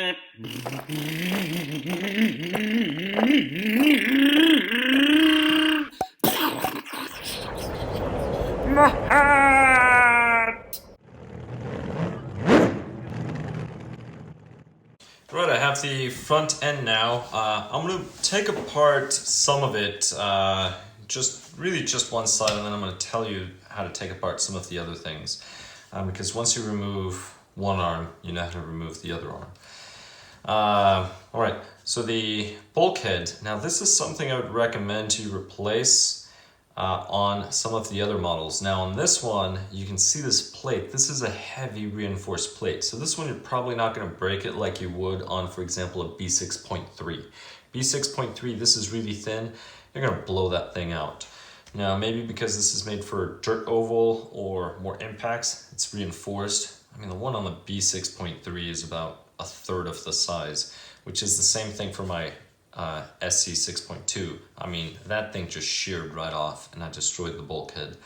My hat! Right, I have the front end now. I'm going to take apart some of it, just one side, and then I'm going to tell you how to take apart some of the other things. Because once you remove one arm, you know how to remove the other arm. All right, so the bulkhead. Now this is something I would recommend you replace on some of the other models. Now on this one, you can see this plate. This is a heavy reinforced plate. So this one, you're probably not going to break it like you would on, for example, a B6.3. B6.3, this is really thin. You're going to blow that thing out. Now maybe because this is made for dirt oval or more impacts, it's reinforced. I mean, the one on the B6.3 is about a third of the size, which is the same thing for my SC 6.2. I mean, that thing just sheared right off and I destroyed the bulkhead.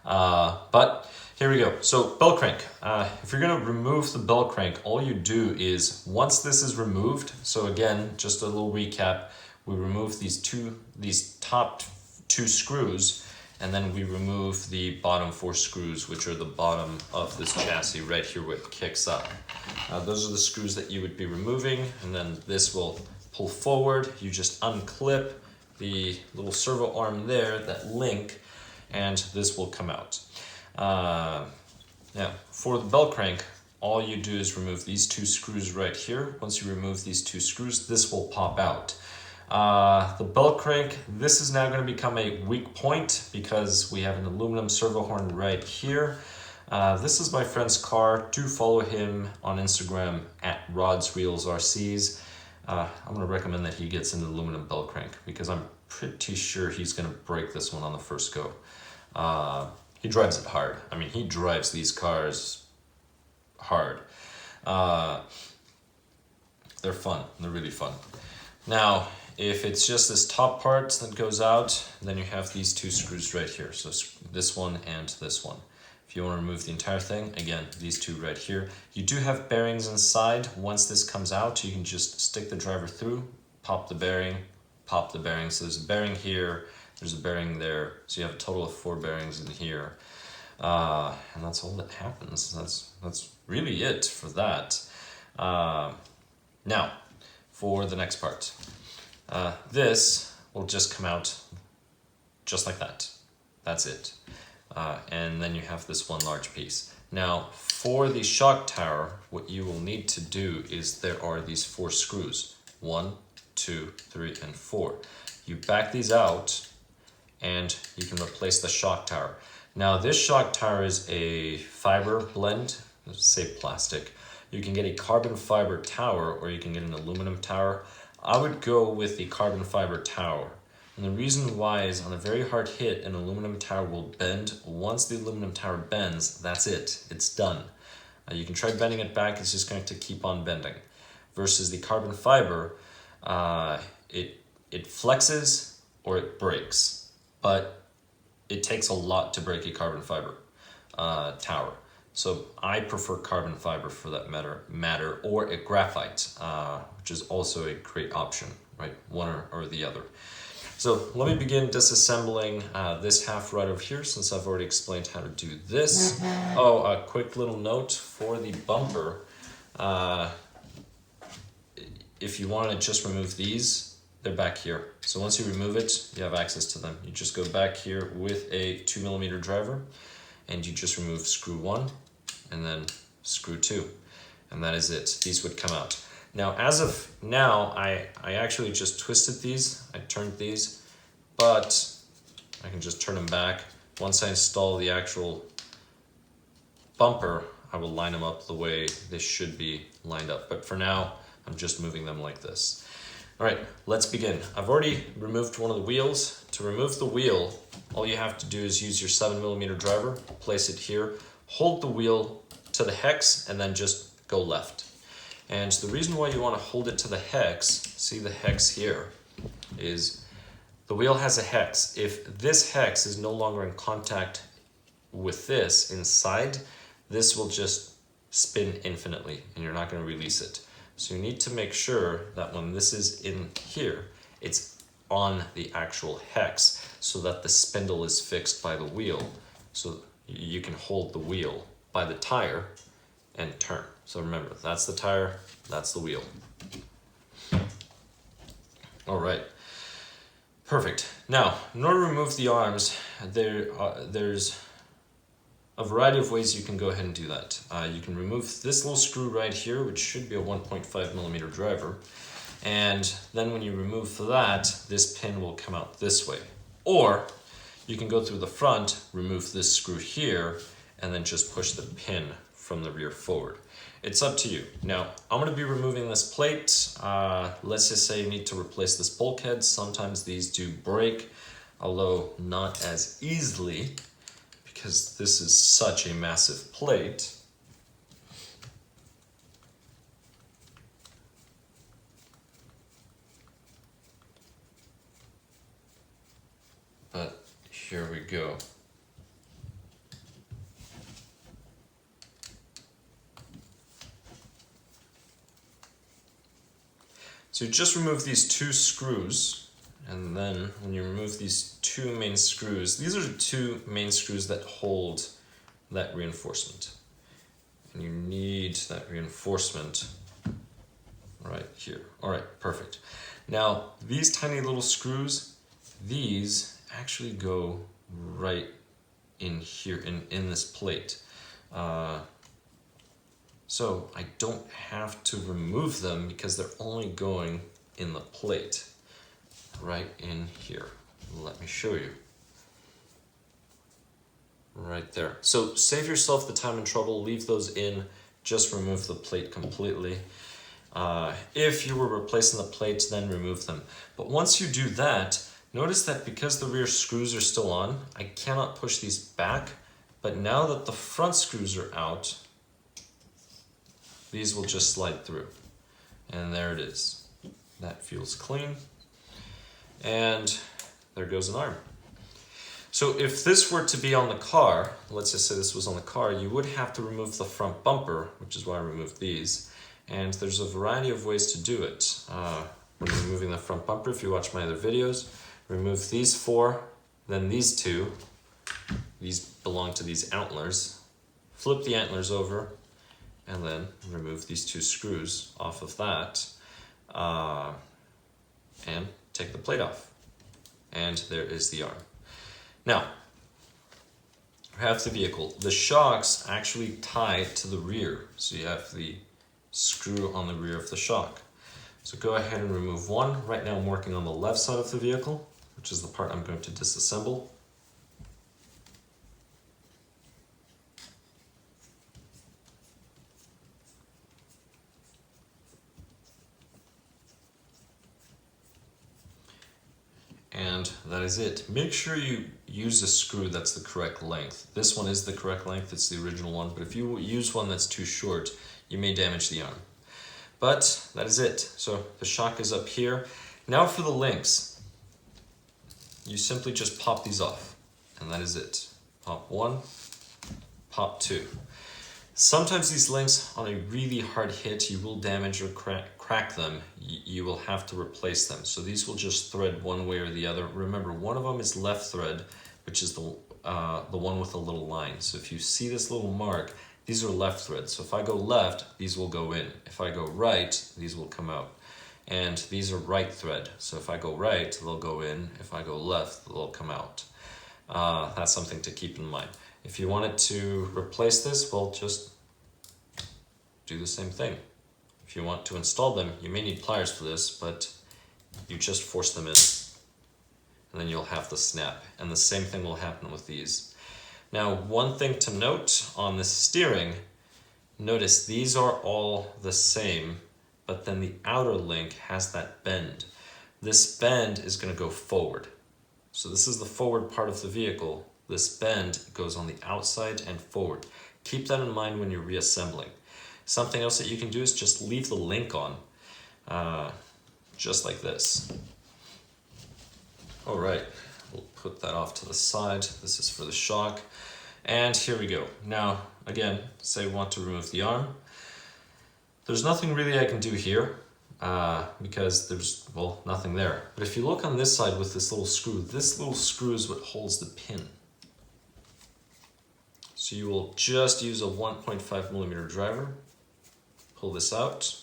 But here we go. So bell crank. If you're gonna remove the bell crank, all you do is, once this is removed, so again, just a little recap, we remove these top two screws, and then we remove the bottom 4 screws, which are the bottom of this chassis right here where it kicks up. Those are the screws that you would be removing, and then this will pull forward. You just unclip the little servo arm there, that link, and this will come out. Now, for the bell crank, all you do is remove these 2 screws right here. Once you remove these 2 screws, this will pop out. The bell crank, this is now going to become a weak point because we have an aluminum servo horn right here. This is my friend's car. Do follow him on Instagram at RodsReelsRCs. I'm going to recommend that he gets an aluminum bell crank because I'm pretty sure he's going to break this one on the first go. He drives it hard. I mean, he drives these cars hard. They're fun. They're really fun. Now, if it's just this top part that goes out, then you have these 2 screws right here. So this one and this one. If you want to remove the entire thing, again, these 2 right here. You do have bearings inside. Once this comes out, you can just stick the driver through, pop the bearing. So there's a bearing here, there's a bearing there. So you have a total of 4 bearings in here. And that's all that happens. That's really it for that. Now, for the next part. This will just come out just like that. That's it. And then you have this one large piece. Now, for the shock tower, what you will need to do is there are these 4 screws. 1, 2, 3, and 4. You back these out and you can replace the shock tower. Now, this shock tower is a fiber blend, let's say plastic. You can get a carbon fiber tower or you can get an aluminum tower. I would go with the carbon fiber tower. And the reason why is on a very hard hit, an aluminum tower will bend. Once the aluminum tower bends, that's it. It's done. You can try bending it back. It's just going to keep on bending. Versus the carbon fiber, it flexes or it breaks. But it takes a lot to break a carbon fiber tower. So I prefer carbon fiber for that matter or a graphite, which is also a great option, right? One or the other. So let me begin disassembling this half right over here since I've already explained how to do this. Oh, a quick little note for the bumper. If you want to just remove these, they're back here. So once you remove it, you have access to them. You just go back here with a 2mm driver and you just remove screw 1 and then screw 2. And that is it. These would come out. Now, as of now, I actually just twisted these. I turned these, but I can just turn them back. Once I install the actual bumper, I will line them up the way they should be lined up. But for now, I'm just moving them like this. All right, let's begin. I've already removed one of the wheels. To remove the wheel, all you have to do is use your 7mm driver, place it here, hold the wheel to the hex, and then just go left. And the reason why you want to hold it to the hex, see the hex here, is the wheel has a hex. If this hex is no longer in contact with this inside, this will just spin infinitely and you're not going to release it. So you need to make sure that when this is in here, it's on the actual hex so that the spindle is fixed by the wheel. So you can hold the wheel by the tire and turn. So remember, that's the tire, that's the wheel. All right, perfect. Now, in order to remove the arms, there's a variety of ways you can go ahead and do that. You can remove this little screw right here, which should be a 1.5 millimeter driver. And then when you remove that, this pin will come out this way. Or you can go through the front, remove this screw here, and then just push the pin from the rear forward. It's up to you. Now, I'm going to be removing this plate. Let's just say you need to replace this bulkhead. Sometimes these do break, although not as easily, because this is such a massive plate. But here we go. So you just remove these two screws, and then when you remove these two main screws, these are the two main screws that hold that reinforcement. And you need that reinforcement right here. All right, perfect. Now, these tiny little screws, these actually go right in here, in this plate. So I don't have to remove them because they're only going in the plate, right in here. Let me show you. Right there. So save yourself the time and trouble, leave those in, just remove the plate completely. If you were replacing the plates, then remove them. But once you do that, notice that because the rear screws are still on, I cannot push these back, but now that the front screws are out, these will just slide through. And there it is. That feels clean. And there goes an arm. So if this were to be on the car, let's just say this was on the car, you would have to remove the front bumper, which is why I removed these. And there's a variety of ways to do it. When removing the front bumper, if you watch my other videos, remove these four, then these two. These belong to these antlers. Flip the antlers over, and then remove these two screws off of that, and take the plate off. And there is the arm. Now, we have the vehicle. The shocks actually tie to the rear, so you have the screw on the rear of the shock. So go ahead and remove one. Right now I'm working on the left side of the vehicle, which is the part I'm going to disassemble. And that is it. Make sure you use a screw that's the correct length. This one is the correct length, it's the original one, but if you use one that's too short, you may damage the arm. But that is it. So the shock is up here. Now for the links. You simply just pop these off, and that is it. Pop one, pop two. Sometimes these links, on a really hard hit, you will damage or crack them. You will have to replace them. So these will just thread one way or the other. Remember, one of them is left thread, which is the one with the little line. So if you see this little mark, these are left threads. So if I go left, these will go in. If I go right, these will come out. And these are right thread. So if I go right, they'll go in. If I go left, they'll come out. That's something to keep in mind. If you wanted to replace this, well, just do the same thing. If you want to install them, you may need pliers for this, but you just force them in, and then you'll have the snap. And the same thing will happen with these. Now, one thing to note on the steering, notice these are all the same, but then the outer link has that bend. This bend is going to go forward. So this is the forward part of the vehicle. This bend goes on the outside and forward. Keep that in mind when you're reassembling. Something else that you can do is just leave the link on, just like this. All right, we'll put that off to the side. This is for the shock. And here we go. Now, again, say we want to remove the arm. There's nothing really I can do here because there's, well, nothing there. But if you look on this side with this little screw is what holds the pin. So you will just use a 1.5 millimeter driver, pull this out.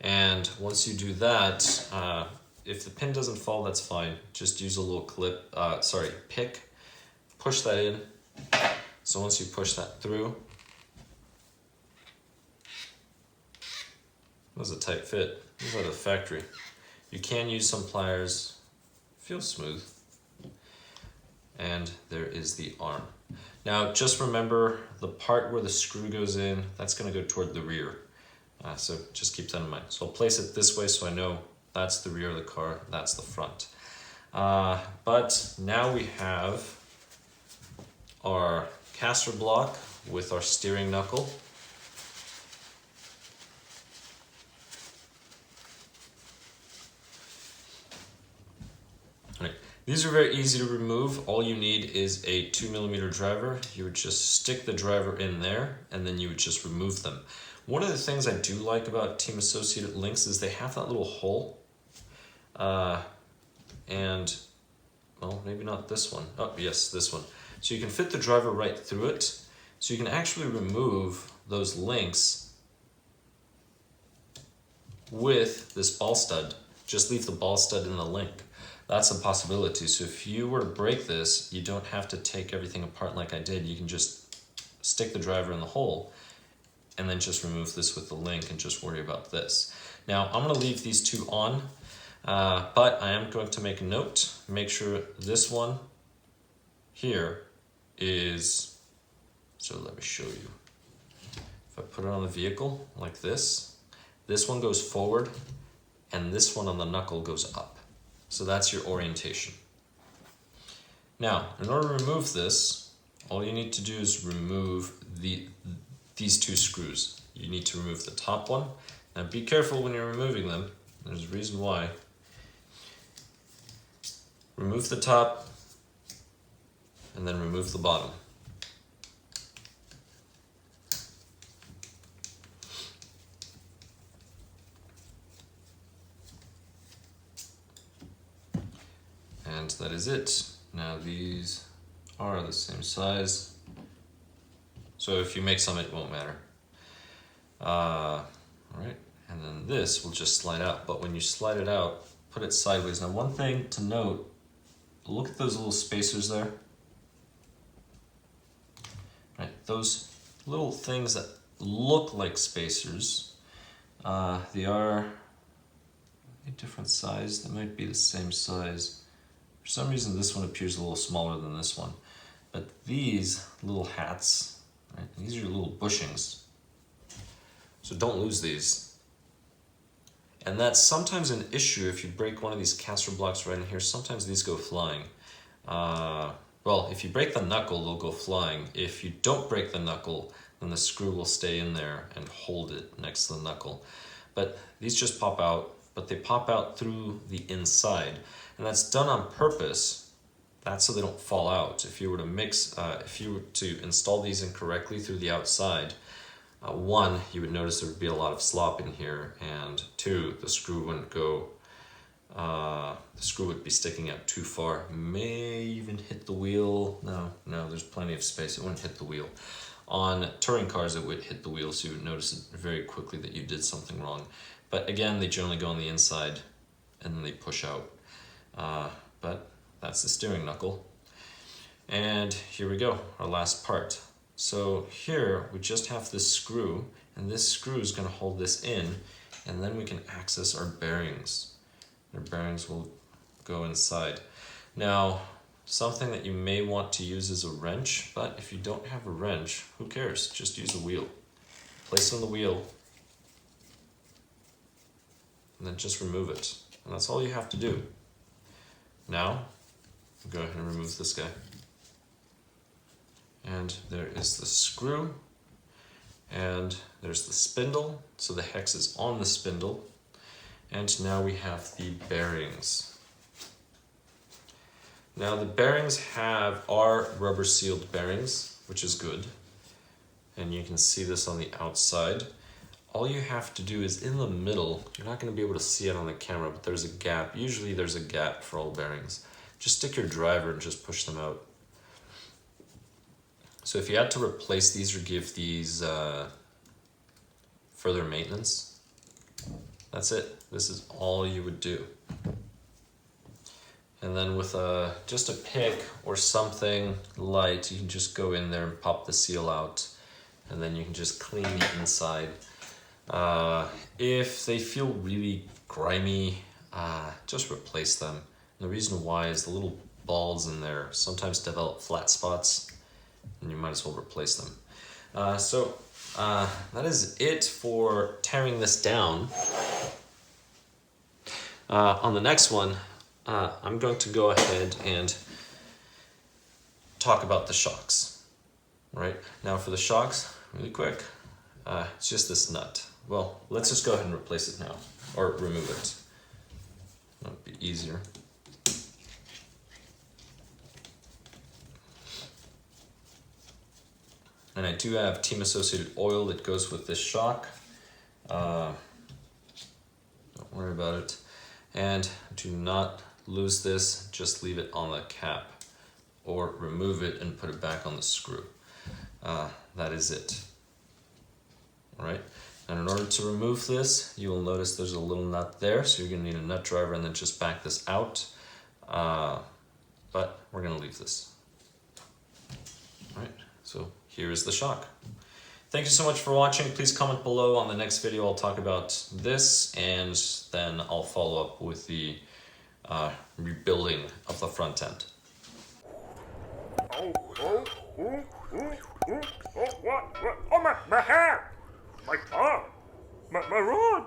And once you do that, if the pin doesn't fall, that's fine. Just use a little pick, push that in. So once you push that through, that was a tight fit. This is out of the factory. You can use some pliers, feels smooth. And there is the arm. Now just remember the part where the screw goes in, that's gonna go toward the rear. So just keep that in mind. So I'll place it this way so I know that's the rear of the car, that's the front. But now we have our caster block with our steering knuckle. These are very easy to remove. All you need is a 2 millimeter driver. You would just stick the driver in there and then you would just remove them. One of the things I do like about Team Associated links is they have that little hole. And, well, maybe not this one. Oh, yes, this one. So you can fit the driver right through it. So you can actually remove those links with this ball stud. Just leave the ball stud in the link. That's a possibility. So if you were to break this, you don't have to take everything apart like I did. You can just stick the driver in the hole and then just remove this with the link and just worry about this. Now I'm gonna leave these two on, but I am going to make a note. Make sure this one here is, so let me show you. If I put it on the vehicle like this one goes forward and this one on the knuckle goes up. So that's your orientation. Now, in order to remove this, all you need to do is remove these two screws. You need to remove the top one. Now be careful when you're removing them. There's a reason why. Remove the top and then remove the bottom. And that is it. Now these are the same size. So if you make some, it won't matter. All right, and then this will just slide out. But when you slide it out, put it sideways. Now one thing to note, look at those little spacers there. Right, those little things that look like spacers, they are a different size. They might be the same size. For some reason, this one appears a little smaller than this one. But these little hats, right, these are your little bushings. So don't lose these. And that's sometimes an issue if you break one of these caster blocks right in here. Sometimes these go flying. Well, if you break the knuckle, they'll go flying. If you don't break the knuckle, then the screw will stay in there and hold it next to the knuckle. But these just pop out, but they pop out through the inside. And that's done on purpose. That's so they don't fall out. If you were to install these incorrectly through the outside, one, you would notice there would be a lot of slop in here, and two, the screw wouldn't go, the screw would be sticking out too far. May even hit the wheel. No, there's plenty of space. It wouldn't hit the wheel. On touring cars, it would hit the wheel, so you would notice it very quickly that you did something wrong. But again, they generally go on the inside, and then they push out. But that's the steering knuckle. And here we go, our last part. So here we just have this screw, and this screw is going to hold this in, and then we can access our bearings. Our bearings will go inside. Now, something that you may want to use is a wrench, but if you don't have a wrench, who cares? Just use a wheel. Place it on the wheel, and then just remove it. And that's all you have to do. Now, go ahead and remove this guy. And there is the screw, and there's the spindle, so the hex is on the spindle. And now we have the bearings. Now the bearings are rubber sealed bearings, which is good. and you can see this on the outside. All you have to do is in the middle, you're not going to be able to see it on the camera, but there's a gap. Usually there's a gap for all bearings. Just stick your driver and just push them out. So if you had to replace these or give these further maintenance, that's it. This is all you would do. And then with just a pick or something light, you can just go in there and pop the seal out, and then you can just clean the inside. If they feel really grimy, just replace them. And the reason why is the little balls in there sometimes develop flat spots, and you might as well replace them. So that is it for tearing this down. On the next one, I'm going to go ahead and talk about the shocks. Right now for the shocks, really quick, it's just this nut. Well, let's just go ahead and replace it now, or remove it. That would be easier. And I do have Team Associated oil that goes with this shock. Don't worry about it. And do not lose this, just leave it on the cap, or remove it and put it back on the screw. That is it. All right. And in order to remove this, you will notice there's a little nut there, so you're going to need a nut driver and then just back this out. But we're going to leave this. All right, so here is the shock. Thank you so much for watching. Please comment below. On the next video, I'll talk about this, and then I'll follow up with the rebuilding of the front end. What? Oh, my hair! My tongue! My rod!